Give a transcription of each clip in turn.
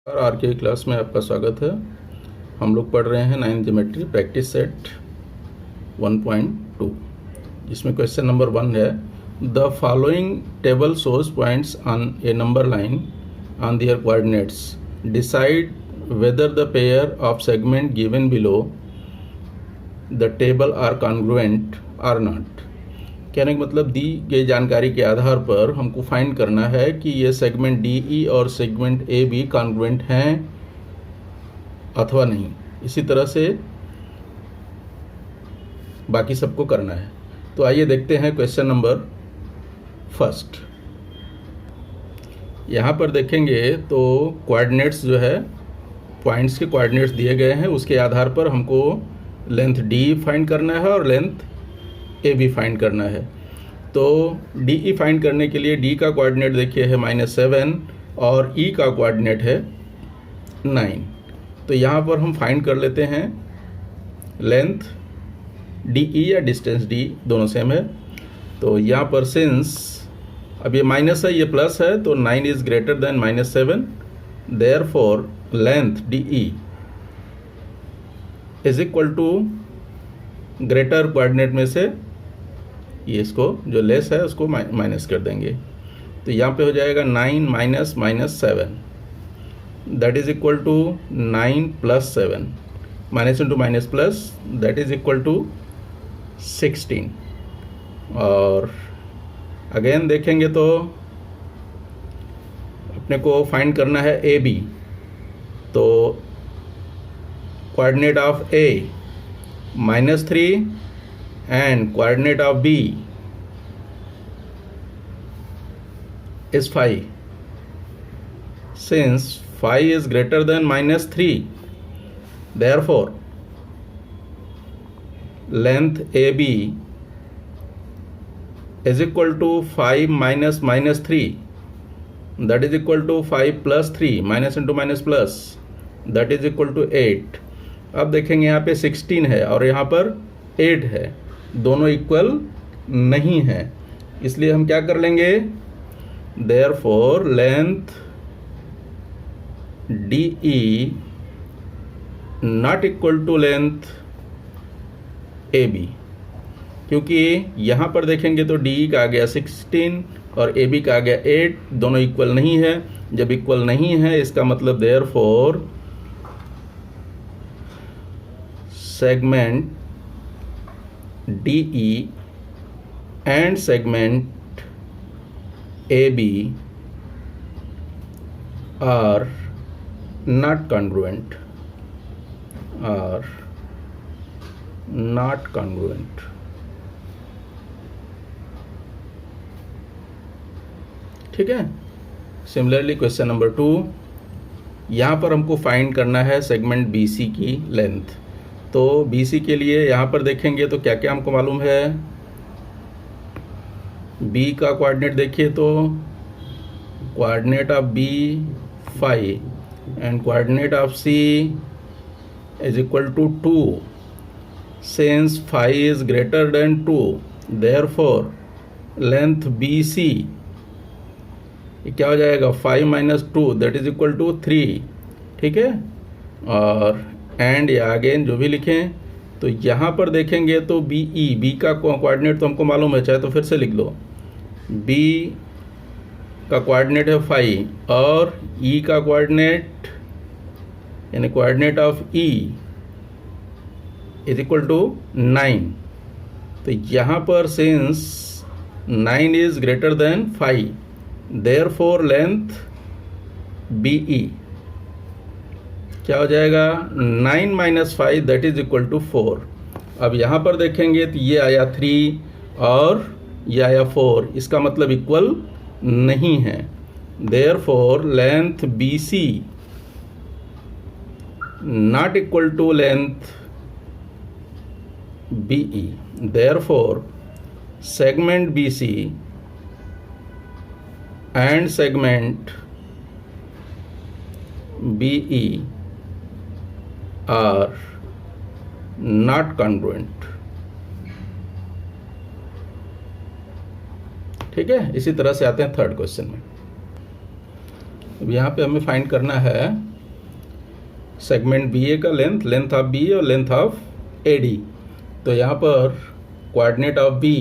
और आर के क्लास में आपका स्वागत है। हम लोग पढ़ रहे हैं 9th ज्योमेट्री प्रैक्टिस सेट 1.2, जिसमें क्वेश्चन नंबर 1 है the following table shows points on a number line on their coordinates, decide whether the pair of segment given below the table are congruent or not. कहने का मतलब दी गई जानकारी के आधार पर हमको फाइंड करना है कि ये सेगमेंट डी ई और सेगमेंट ए बी कॉन्ग्रुएंट हैं अथवा नहीं। इसी तरह से बाकी सबको करना है। तो आइए देखते हैं क्वेश्चन नंबर फर्स्ट। यहाँ पर देखेंगे तो कोऑर्डिनेट्स जो है, पॉइंट्स के कोऑर्डिनेट्स दिए गए हैं, उसके आधार पर हमको लेंथ डी फाइंड करना है और लेंथ ए भी फाइंड करना है। तो डी ई फाइंड करने के लिए डी का कोऑर्डिनेट देखिए है -7 और ई का कोऑर्डिनेट है 9। तो यहाँ पर हम फाइंड कर लेते हैं लेंथ डी ई या डिस्टेंस डी, दोनों सेम है। तो यहाँ पर सिंस अब ये माइनस है, ये प्लस है, तो 9 is greater than -7, therefore length D E is equal to greater coordinate में से ये इसको जो लेस है उसको माइनस कर देंगे। तो यहाँ पे हो जाएगा 9 minus -7, that is equal to 9 plus 7, minus into minus plus, that is equal to 16। और अगेन देखेंगे तो अपने को फाइंड करना है ए बी। तो coordinate of A -3 and coordinate of B is 5. Since 5 is greater than -3, therefore length AB is equal to 5 minus -3, that is equal to 5 plus 3, minus into minus plus, that is equal to 8. अब देखेंगे यहाँ पे 16 है और यहाँ पर 8 है, दोनों इक्वल नहीं है, इसलिए हम क्या कर लेंगे, therefore length D E not equal to length A B. क्योंकि यहाँ पर देखेंगे तो डी ई का आ गया 16 और ए बी का आ गया 8, दोनों इक्वल नहीं है। जब इक्वल नहीं है इसका मतलब therefore segment DE and segment AB are not congruent, ठीक है। सिमिलरली क्वेश्चन नंबर 2, यहाँ पर हमको फाइंड करना है सेगमेंट BC की लेंथ। तो BC के लिए यहाँ पर देखेंगे तो क्या क्या हमको मालूम है। B का कोऑर्डिनेट देखिए तो coordinate of B 5 and coordinate of C is equal to 2। Since 5 is greater than 2, therefore length BC क्या हो जाएगा, 5 minus 2, that is equal to 3, ठीक है। और एंड या अगेन जो भी लिखें, तो यहाँ पर देखेंगे तो बी का कोऑर्डिनेट तो हमको मालूम है, चाहे तो फिर से लिख लो। बी का कोऑर्डिनेट है 5 और ई का कोऑर्डिनेट यानी coordinate of E is equal to 9। तो यहाँ पर since 9 is greater than 5, therefore length B E क्या हो जाएगा, 9 minus 5, that is equal to 4। अब यहाँ पर देखेंगे तो ये आया 3 और ये आया 4, इसका मतलब इक्वल नहीं है। Therefore length BC not equal to length BE, therefore segment BC and segment BE are not congruent, ठीक है। इसी तरह से आते हैं थर्ड क्वेश्चन में। अब यहाँ पे हमें फाइंड करना है सेगमेंट बी ए का length, length of B A और लेंथ ऑफ ए डी। तो यहाँ पर coordinate of B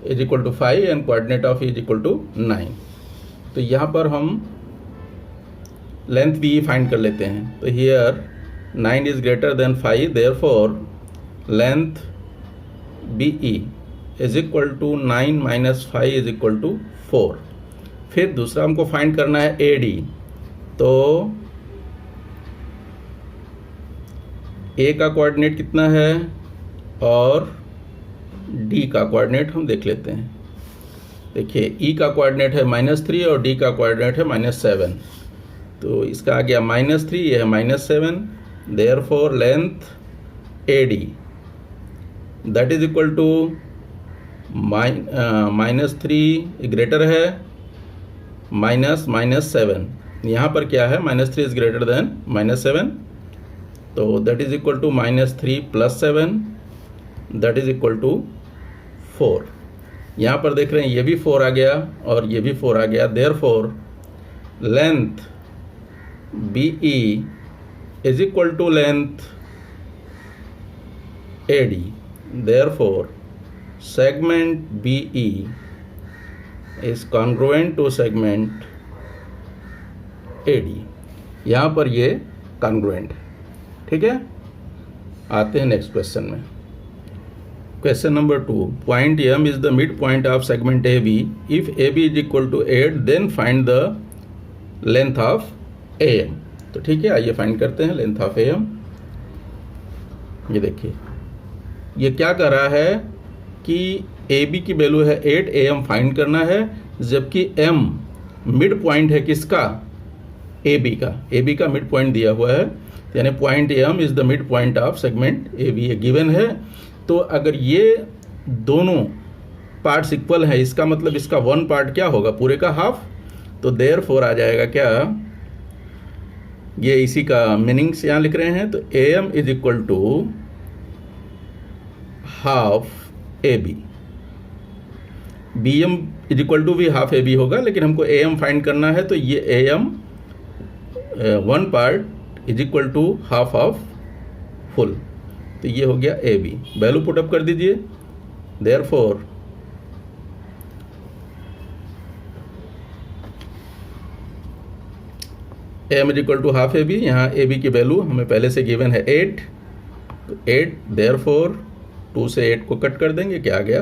is equal to 5 and coordinate of A is equal to 9। तो यहाँ पर हम लेंथ बी फाइंड कर लेते हैं। तो here 9 is greater than 5, therefore length B E is equal to 9 minus 5 is equal to 4। फिर दूसरा हमको फाइंड करना है ए डी। तो ए का कोऑर्डिनेट कितना है और डी का कोऑर्डिनेट हम देख लेते हैं। देखिए ई का कोऑर्डिनेट है -3 और डी का कोऑर्डिनेट है -7। तो इसका आ गया -3, ये है -7, therefore length A D that is equal to -3 greater है -7। यहाँ पर क्या है, -3 इज ग्रेटर देन -7, तो that is equal to -3 + 7 that is equal to 4। यहाँ पर देख रहे हैं ये भी 4 आ गया और ये भी 4 आ गया, therefore length B E is equal to length A D, therefore segment BE is congruent to segment AD। यहाँ पर ये congruent है, ठीक है। आते हैं नेक्स्ट क्वेश्चन में। Question number 2, point M is the midpoint of segment AB। If AB is equal to 8 then find the length of AM। तो ठीक है, आइए फाइंड करते हैं लेंथ ऑफ AM। ये देखिए ये क्या कर रहा है कि AB की वैल्यू है 8, AM फाइंड करना है, जबकि M मिड पॉइंट है किसका, AB का मिड पॉइंट दिया हुआ है, यानी point M is the mid point of segment AB, ये गिवन है। तो अगर ये दोनों पार्ट्स इक्वल हैं, इसका मतलब इसका 1 पार्ट क्या होगा, पूरे का हाफ। तो देयरफॉर आ जाएगा क्या, ये इसी का मीनिंग्स यहाँ लिख रहे हैं। तो AM is equal to half AB, BM is equal to भी हाफ AB होगा, लेकिन हमको AM फाइंड करना है। तो ये AM 1 part is equal to half of full, तो ये हो गया AB। वैल्यू पुट अप कर दीजिए, therefore AM is equal to half AB। यहाँ AB की वैल्यू हमें पहले से गिवन है 8, तो 8, देयरफॉर 2 से 8 को कट कर देंगे, क्या आ गया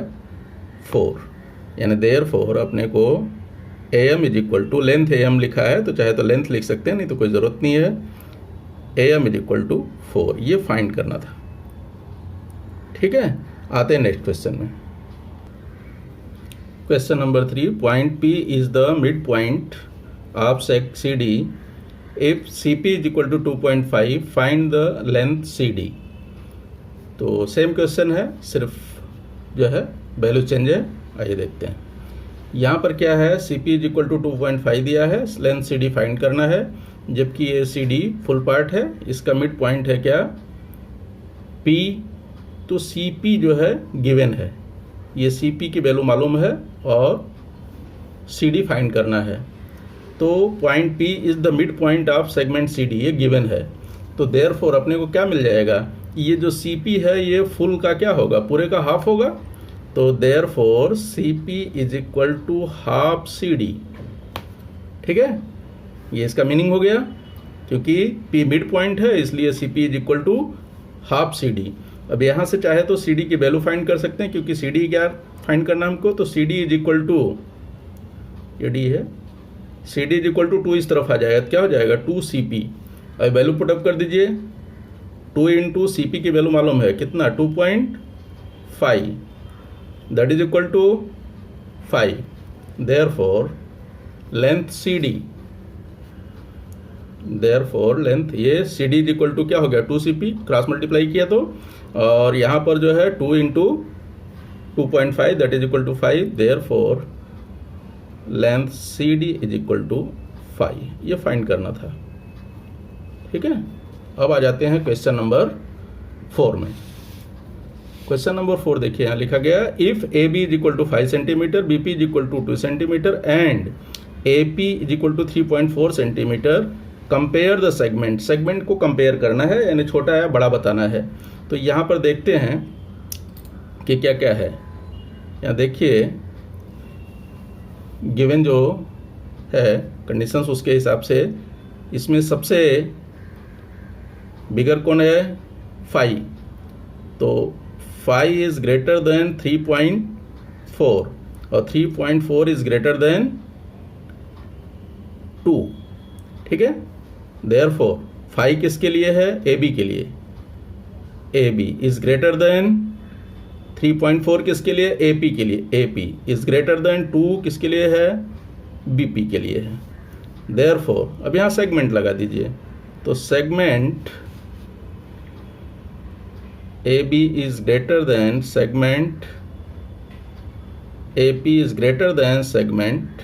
4, यानी देयरफॉर अपने को AM is equal to, length AM लिखा है तो चाहे तो लेंथ लिख सकते हैं, नहीं तो कोई ज़रूरत नहीं है। AM इज इक्वल टू 4, ये फाइंड करना था, ठीक है। आते हैं नेक्स्ट क्वेश्चन में। Question number 3, point P is the mid point of seg CD। If CP is equal to 2.5 find the length CD। तो सेम क्वेश्चन है, सिर्फ जो है वैल्यू चेंज है। आइए देखते हैं यहाँ पर क्या है, CP इज इक्वल टू 2.5 दिया है, लेंथ CD फाइंड करना है, जबकि ये CD फुल पार्ट है, इसका मिड पॉइंट है क्या P। तो CP जो है गिवन है, ये CP की वैल्यू मालूम है और CD फाइंड करना है। तो point P is the mid point of segment CD, ये गिवन है। तो देयरफॉर अपने को क्या मिल जाएगा, ये जो CP है ये फुल का क्या होगा, पूरे का हाफ होगा। तो therefore CP is equal to half CD, ठीक है। ये इसका मीनिंग हो गया, क्योंकि P मिड पॉइंट है इसलिए CP is equal to half CD। अब यहाँ से चाहे तो CD की वैल्यू फाइंड कर सकते हैं, क्योंकि CD क्या फाइंड करना हमको। तो CD इज इक्वल टू, ये D है, CD इज इक्वल टू 2 इस तरफ आ जाएगा, क्या हो जाएगा 2CP। अब वैल्यू पुटअप कर दीजिए, 2 इंटू CP की वैल्यू मालूम है कितना 2.5, that is equal to 5। Therefore length CD, therefore length ये CD इज इक्वल टू क्या हो गया 2CP, क्रॉस मल्टीप्लाई किया तो, और यहाँ पर जो है 2 into 2.5 that is equal to 5। Therefore length CD is equal to 5, ये फाइंड करना था, ठीक है। अब आ जाते हैं क्वेश्चन नंबर 4 में। क्वेश्चन नंबर 4 देखिए यहाँ लिखा गया, if AB is equal to 5 centimetre, BP is equal to 2 centimetre and AP is equal to 3.4 centimetre, compare the segment, segment को कंपेयर करना है, यानी छोटा है बड़ा बताना है। तो यहाँ पर देखते हैं कि क्या क्या है। यहाँ देखिए गिवन जो है कंडीशंस, उसके हिसाब से इसमें सबसे बिगर कौन है, 5। तो 5 इज़ ग्रेटर देन 3.4 और 3.4 इज़ ग्रेटर देन 2, ठीक है। देयरफॉर 5 किसके लिए है, ए बी के लिए, A B is greater than 3.4 किसके लिए, ए पी के लिए, A P is greater than 2 किसके लिए है, बी पी के लिए है। देयरफॉर अब यहाँ सेगमेंट लगा दीजिए, तो segment A B is greater than segment A P is greater than segment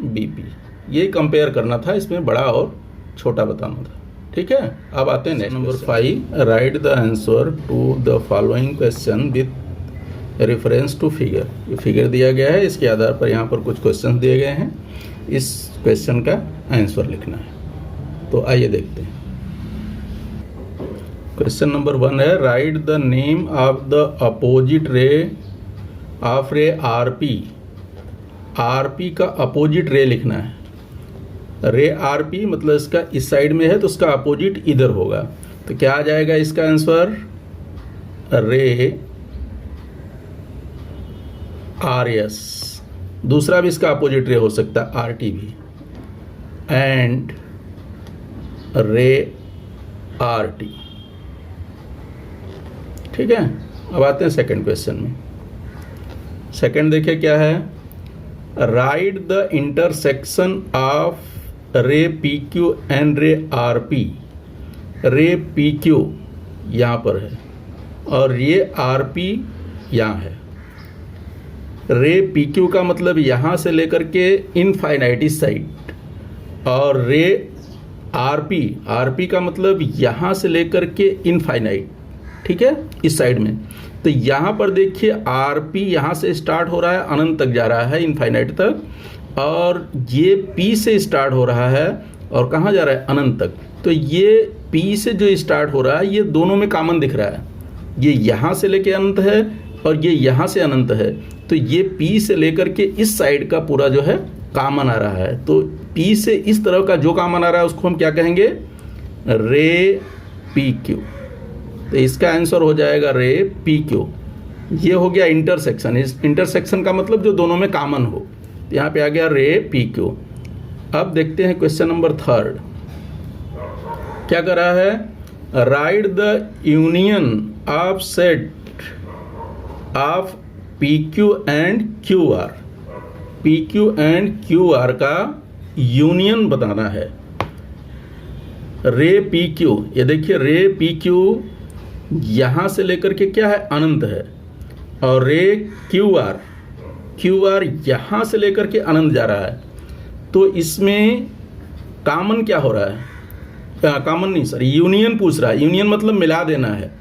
B P. ये कंपेयर करना था, इसमें बड़ा और छोटा बताना था, ठीक है। अब आते हैं next number 5, write the answer to the following question with reference to figure. ये फिगर दिया गया है, इसके आधार पर यहाँ पर कुछ क्वेश्चन दिए गए हैं, इस क्वेश्चन का आंसर लिखना है। तो आइए देखते हैं। क्वेश्चन नंबर 1 है, write the name of the opposite ray of रे आर पी। आर पी का अपोजिट रे लिखना है। रे आर पी मतलब इसका इस साइड में है तो उसका अपोजिट इधर होगा, तो क्या आ जाएगा इसका आंसर, रे आर एस। दूसरा भी इसका अपोजिट रे हो सकता है, आर टी भी, एंड रे आर टी, ठीक है। अब आते हैं सेकंड क्वेश्चन में। सेकंड देखिए क्या है, राइट द इंटरसेक्शन ऑफ रे पी क्यू एंड रे आर पी। रे पी क्यू यहाँ पर है और ये आर पी यहाँ है। रे पी क्यू का मतलब यहाँ से लेकर के इनफाइनाइट इस साइड, और रे आर पी का मतलब यहाँ से लेकर के इनफाइनाइट, ठीक है, इस साइड में। तो यहाँ पर देखिए आर पी यहाँ से स्टार्ट हो रहा है, अनंत तक जा रहा है, इनफाइनाइट तक, और ये पी से स्टार्ट हो रहा है और कहाँ जा रहा है, अनंत तक। तो ये पी से जो स्टार्ट हो रहा है ये दोनों में कॉमन दिख रहा है, ये यहाँ से लेके अनंत है और ये यहाँ से अनंत है। तो ये पी से लेकर के इस साइड का पूरा जो है कॉमन आ रहा है। तो पी से इस तरफ का जो कॉमन आ रहा है उसको हम क्या कहेंगे, रे पी क्यू। तो इसका आंसर हो जाएगा रे पी क्यू। ये हो गया इंटरसेक्शन। इस इंटरसेक्शन का मतलब जो दोनों में कॉमन हो, तो यहाँ पे आ गया रे पी क्यू। अब देखते हैं क्वेश्चन नंबर 3 क्या कर रहा है, write the union of set of P Q and Q R. P Q and Q R का यूनियन बताना है। रे पी क्यू, ये देखिए रे पी क्यू यहाँ से लेकर के क्या है, अनंत है, और रे क्यू आर यहाँ से लेकर के अनंत जा रहा है। तो इसमें कॉमन क्या हो रहा है, कॉमन नहीं सर, यूनियन पूछ रहा है। यूनियन मतलब मिला देना है,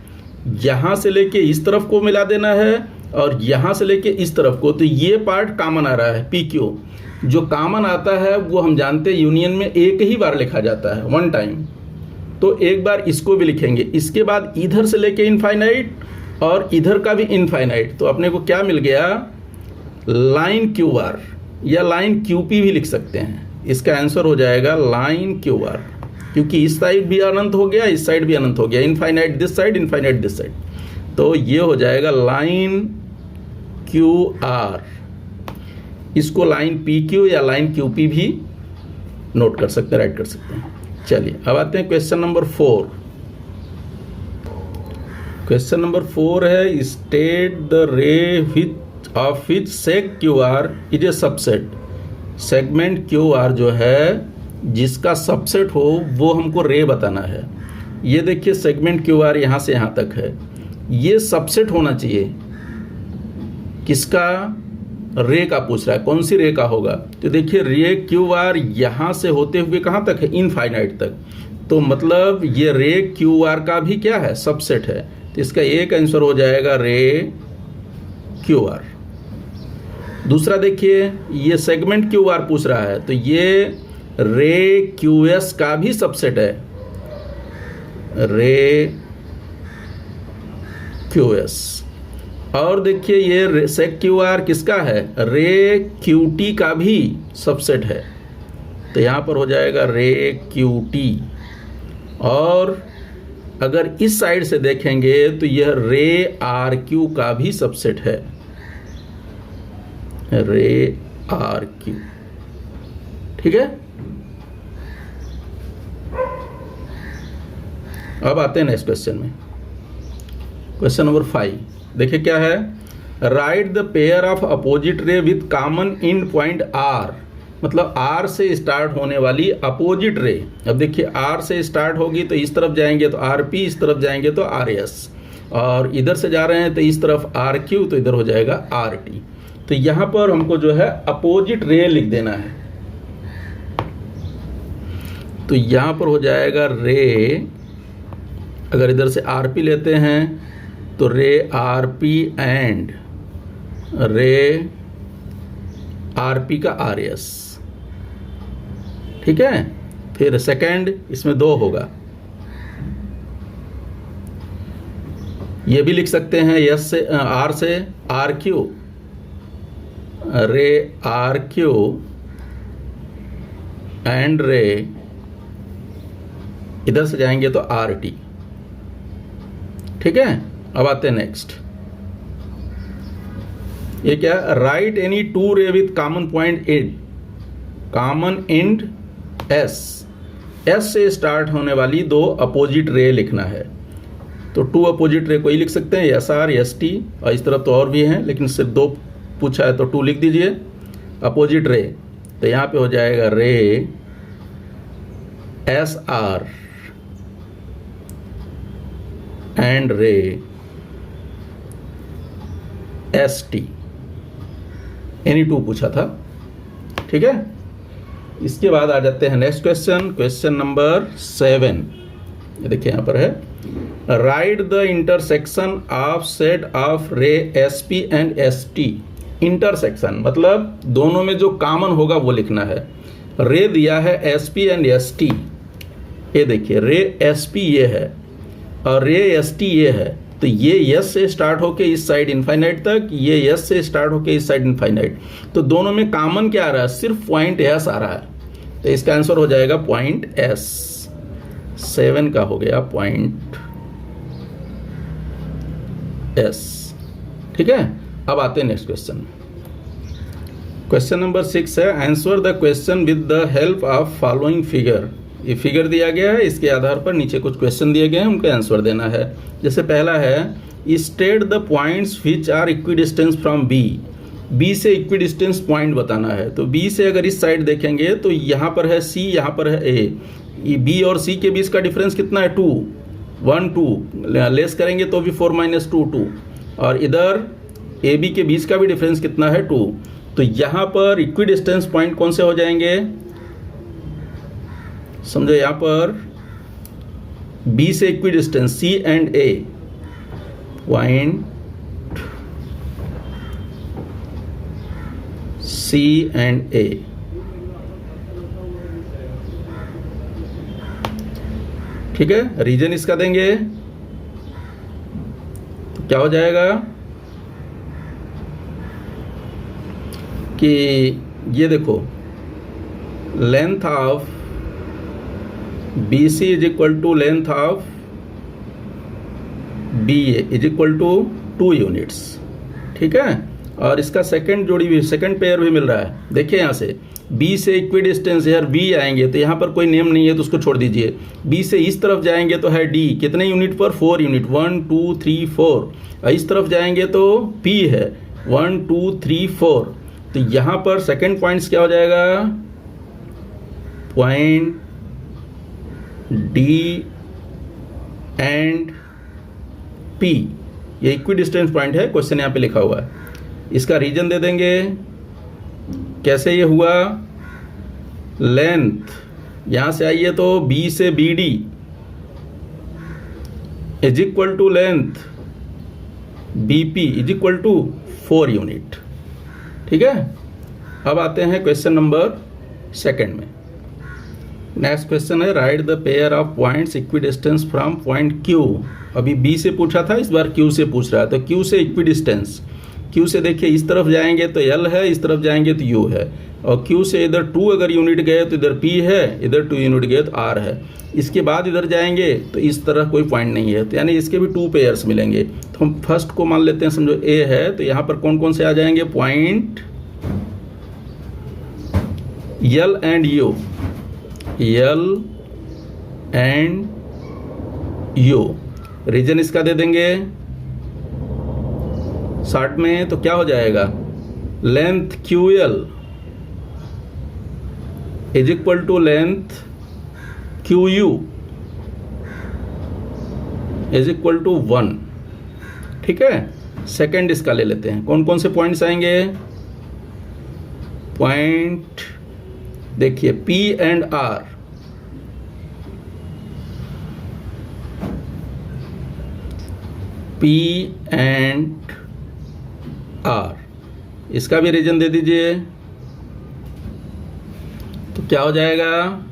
यहाँ से लेके इस तरफ को मिला देना है और यहाँ से लेके इस तरफ को। तो ये पार्ट कॉमन आ रहा है, पी क्यू। जो कॉमन आता है वो हम जानते हैं यूनियन में एक ही बार लिखा जाता है, वन टाइम। तो एक बार इसको भी लिखेंगे, इसके बाद इधर से लेके इनफाइनाइट और इधर का भी इनफाइनाइट। तो अपने को क्या मिल गया, लाइन क्यू आर या लाइन क्यू पी भी लिख सकते हैं। इसका आंसर हो जाएगा लाइन क्यू आर, क्योंकि इस साइड भी अनंत हो गया, इस साइड भी अनंत हो गया, infinite this side, infinite this side. तो ये हो जाएगा लाइन क्यू आर। इसको लाइन पी क्यू या लाइन क्यू पी भी नोट कर सकते हैं, राइट कर सकते हैं। चलिए अब आते हैं क्वेश्चन नंबर 4। क्वेश्चन नंबर 4 है, स्टेट द रे width of which सेग Q R is a subset. Segment Q R जो है जिसका सबसेट हो वो हमको रे बताना है। ये देखिए सेगमेंट क्यू आर यहाँ से यहाँ तक है, ये सबसेट होना चाहिए। किसका, रे का पूछ रहा है, कौन सी रे का होगा। तो देखिए रे क्यू आर यहाँ से होते हुए कहाँ तक है, इनफाइनाइट तक। तो मतलब ये रे क्यू आर का भी क्या है, सबसेट है। तो इसका एक आंसर हो जाएगा रे क्यू आर। दूसरा देखिए ये सेगमेंट क्यू आर पूछ रहा है, तो ये रे क्यू एस का भी सबसेट है, रे क्यू एस। और देखिए ये सेक क्यू आर किसका है, रे क्यू टी का भी सबसेट है, तो यहाँ पर हो जाएगा रे क्यू टी। और अगर इस साइड से देखेंगे तो यह रे आर क्यू का भी सबसेट है, रे आर क्यू। ठीक है, अब आते हैं नेक्स्ट क्वेश्चन में। क्वेश्चन नंबर 5 देखिए क्या है, write the pair of opposite ray with common end point R. मतलब आर से स्टार्ट होने वाली अपोजिट रे। अब देखिए आर से स्टार्ट होगी तो इस तरफ जाएंगे तो आर पी, इस तरफ जाएंगे तो आर एस, और इधर से जा रहे हैं तो इस तरफ आर क्यू, तो इधर हो जाएगा आर टी। तो यहाँ पर हमको जो है अपोजिट रे लिख देना है। तो यहाँ पर हो जाएगा रे, अगर इधर से आर पी लेते हैं तो रे आर पी एंड रे आर पी का आर एस। ठीक है, फिर सेकंड इसमें 2 होगा, ये भी लिख सकते हैं एस से आर से आर क्यू, रे आर क्यू एंड रे, इधर से जाएंगे तो आर टी। ठीक है, अब आते हैं नेक्स्ट। ये क्या, राइट एनी टू रे with common point and, common and S. S से स्टार्ट होने वाली 2 अपोजिट रे लिखना है। तो 2 अपोजिट रे कोई लिख सकते हैं, एस आर एस टी, और इस तरफ तो और भी हैं लेकिन सिर्फ 2 पूछा है तो 2 लिख दीजिए अपोजिट रे। तो यहाँ पे हो जाएगा रे एस आर एंड रे एस टी, एनी 2 पूछा था। ठीक है, इसके बाद आ जाते हैं नेक्स्ट क्वेश्चन, क्वेश्चन नंबर 7। ये देखिए यहाँ पर है, write the intersection of set of रे S P and S T. Intersection मतलब दोनों में जो कॉमन होगा वो लिखना है। रे दिया है S P and S T, ये देखिए रे एस पी ये है और रे एस टी ये है, तो ये यस से स्टार्ट होके इस साइड इनफाइनाइट तक, ये यस से स्टार्ट होके इस साइड इनफाइनाइट। तो दोनों में कॉमन क्या आ रहा है, सिर्फ पॉइंट एस आ रहा है, तो इसका आंसर हो जाएगा पॉइंट एस। 7 का हो गया पॉइंट एस। ठीक है, अब आते हैं नेक्स्ट क्वेश्चन। क्वेश्चन नंबर 6 है, answer the question with the help of following figure. ये फिगर दिया गया है, इसके आधार पर नीचे कुछ क्वेश्चन दिए गए हैं, उनका आंसर देना है। जैसे पहला है, state the points which are equidistance from B. B से इक्विडिस्टेंस पॉइंट बताना है। तो बी से अगर इस साइड देखेंगे तो यहाँ पर है सी, यहाँ पर है ए। बी और सी के बीच का डिफरेंस कितना है, 2 1 2, लेस करेंगे तो भी 4 - 2 2, और इधर ए बी के बीच का भी डिफरेंस कितना है, 2। तो यहाँ पर इक्विडिस्टेंस पॉइंट कौन से हो जाएंगे, समझो यहाँ पर बी से equidistance C and A, point C and A. ठीक है, रीजन इसका देंगे तो क्या हो जाएगा कि ये देखो length of BC is equal to length of BA is equal to 2 units. ठीक है, और इसका सेकंड जोड़ी भी, सेकंड पेयर भी मिल रहा है। देखिए यहाँ से B से इक्विडिस्टेंस यार B आएंगे तो यहाँ पर कोई नेम नहीं है तो उसको छोड़ दीजिए। B से इस तरफ जाएंगे तो है D, कितने यूनिट पर, 4 यूनिट, 1 2 3 4। और इस तरफ जाएंगे तो P है 1 2 3 4। तो यहाँ पर सेकंड पॉइंट्स क्या हो जाएगा, पॉइंट D एंड P, ये इक्विडिस्टेंस पॉइंट है, क्वेश्चन यहाँ पे लिखा हुआ है। इसका रीजन दे देंगे, कैसे ये हुआ, लेंथ यहाँ से आइए तो B से BD is equal to length BP is equal to 4 unit. ठीक है, अब आते हैं क्वेश्चन नंबर 2 में। नेक्स्ट क्वेश्चन है write the pair of points equidistance from point Q. अभी बी से पूछा था, इस बार क्यू से पूछ रहा है। तो क्यू से इक्विडिस्टेंस, क्यू से देखिए इस तरफ जाएंगे तो एल है, इस तरफ जाएंगे तो यू है, और क्यू से इधर 2 अगर यूनिट गए तो इधर पी है, इधर 2 यूनिट गए तो आर है। इसके बाद इधर जाएंगे तो इस तरह कोई पॉइंट नहीं है, तो यानी इसके भी 2 पेयर्स मिलेंगे। तो हम फर्स्ट को मान लेते हैं, समझो ए है, तो यहाँ पर कौन कौन से आ जाएंगे, point L and U, L and U. Reason इसका दे देंगे शॉर्ट में, तो क्या हो जाएगा, length Q L is equal to length Q U is equal to 1। ठीक है, सेकेंड इसका ले लेते हैं। कौन कौन से पॉइंट्स आएंगे, पॉइंट देखिए P and R, P and R, इसका भी रीजन दे दीजिए। तो क्या हो जाएगा,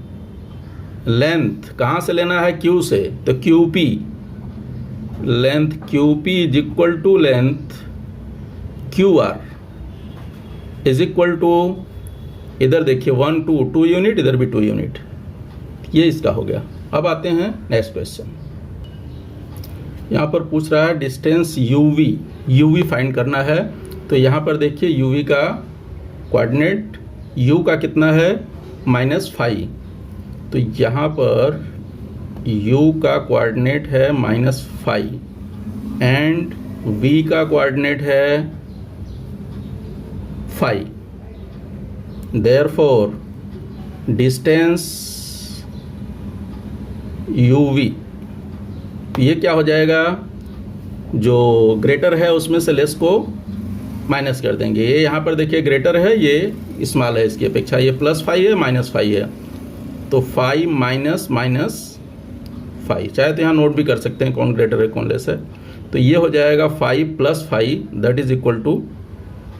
लेंथ कहाँ से लेना है, Q से, तो QP, length QP is equal to length QR is equal to, इधर देखिए 1 2 यूनिट, इधर भी 2 यूनिट। ये इसका हो गया। अब आते हैं नेक्स्ट क्वेश्चन। यहाँ पर पूछ रहा है डिस्टेंस यूवी फाइंड करना है। तो यहाँ पर देखिए यूवी का कोऑर्डिनेट, यू का कितना है, -5। तो यहाँ पर u का कोऑर्डिनेट है -5 एंड v का कोऑर्डिनेट है 5। Therefore डिस्टेंस uv, ये क्या हो जाएगा, जो ग्रेटर है उसमें से लेस को माइनस कर देंगे। ये यहाँ पर देखिए ग्रेटर है, ये स्मॉल है इसकी अपेक्षा, ये +5 है -5 है, तो 5 माइनस -5, चाहे तो यहाँ नोट भी कर सकते हैं कौन ग्रेटर है कौन लेस है। तो ये हो जाएगा 5 + 5 दैट इज इक्वल टू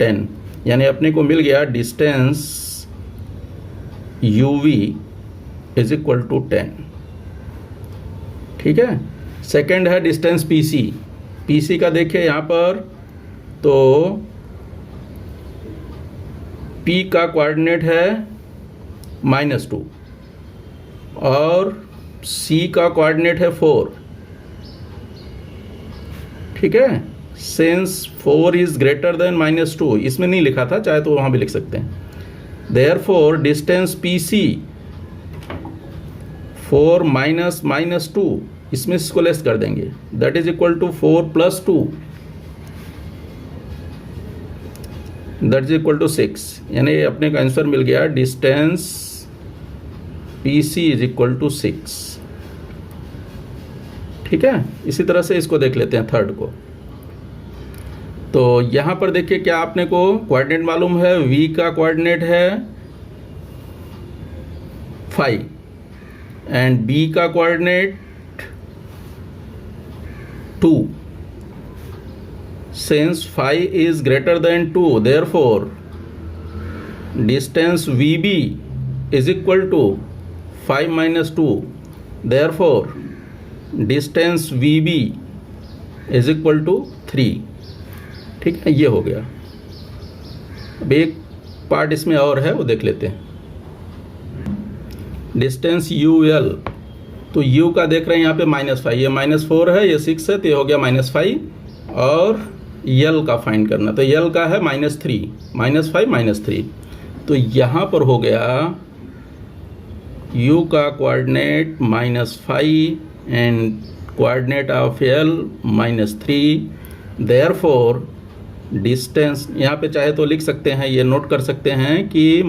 10। यानी अपने को मिल गया distance uv is equal to 10। ठीक है, सेकेंड है डिस्टेंस pc का देखिए यहाँ पर, तो p का कोऑर्डिनेट है -2 और c का कोऑर्डिनेट है 4। ठीक है, सिंस 4 इज ग्रेटर देन -2, इसमें नहीं लिखा था, चाहे तो वहां भी लिख सकते हैं। देयरफॉर डिस्टेंस pc 4 माइनस -2, इसमें इसको लेस कर देंगे, that is equal to 4 + 2 that is equal to 6। यानी अपने का आंसर मिल गया distance pc is equal to 6। ठीक है, इसी तरह से इसको देख लेते हैं थर्ड को। तो यहाँ पर देखिए क्या आपने को कोऑर्डिनेट मालूम है, v का कोऑर्डिनेट है 5 एंड b का coordinate 2। Since 5 is greater than 2, therefore distance vb is equal to 5 - 2, therefore distance vb is equal to 3। ठीक है, ये हो गया। अब एक पार्ट इसमें और है, वो देख लेते हैं। डिस्टेंस ul, तो u का देख रहे हैं यहाँ पे -5, ये -4 है, ये 6 है, तो ये हो गया -5। और l का फाइंड करना, तो l का है -3, -5 -3। तो यहाँ पर हो गया u का coordinate -5 and coordinate of l -3। Therefore distance, यहाँ पे चाहे तो लिख सकते हैं, ये नोट कर सकते हैं कि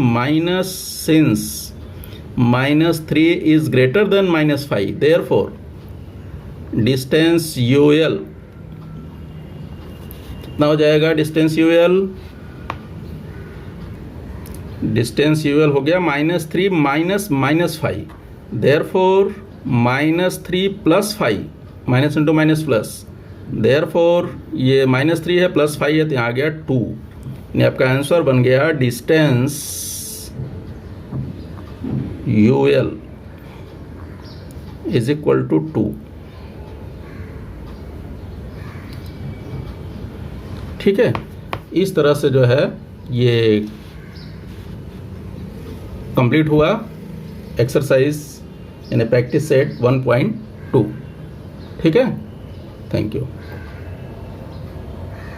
since -3 is greater than -5, therefore distance ul कितना हो जाएगा, डिस्टेंस ul हो गया -3 minus -5, therefore -3 + 5, minus into minus plus, therefore ये -3 है +5 है, तो यहाँ आ गया 2। यानी आपका आंसर बन गया distance ul is equal to 2। ठीक है, इस तरह से जो है ये कंप्लीट हुआ एक्सरसाइज यानी प्रैक्टिस सेट 1.2। ठीक है, थैंक यू।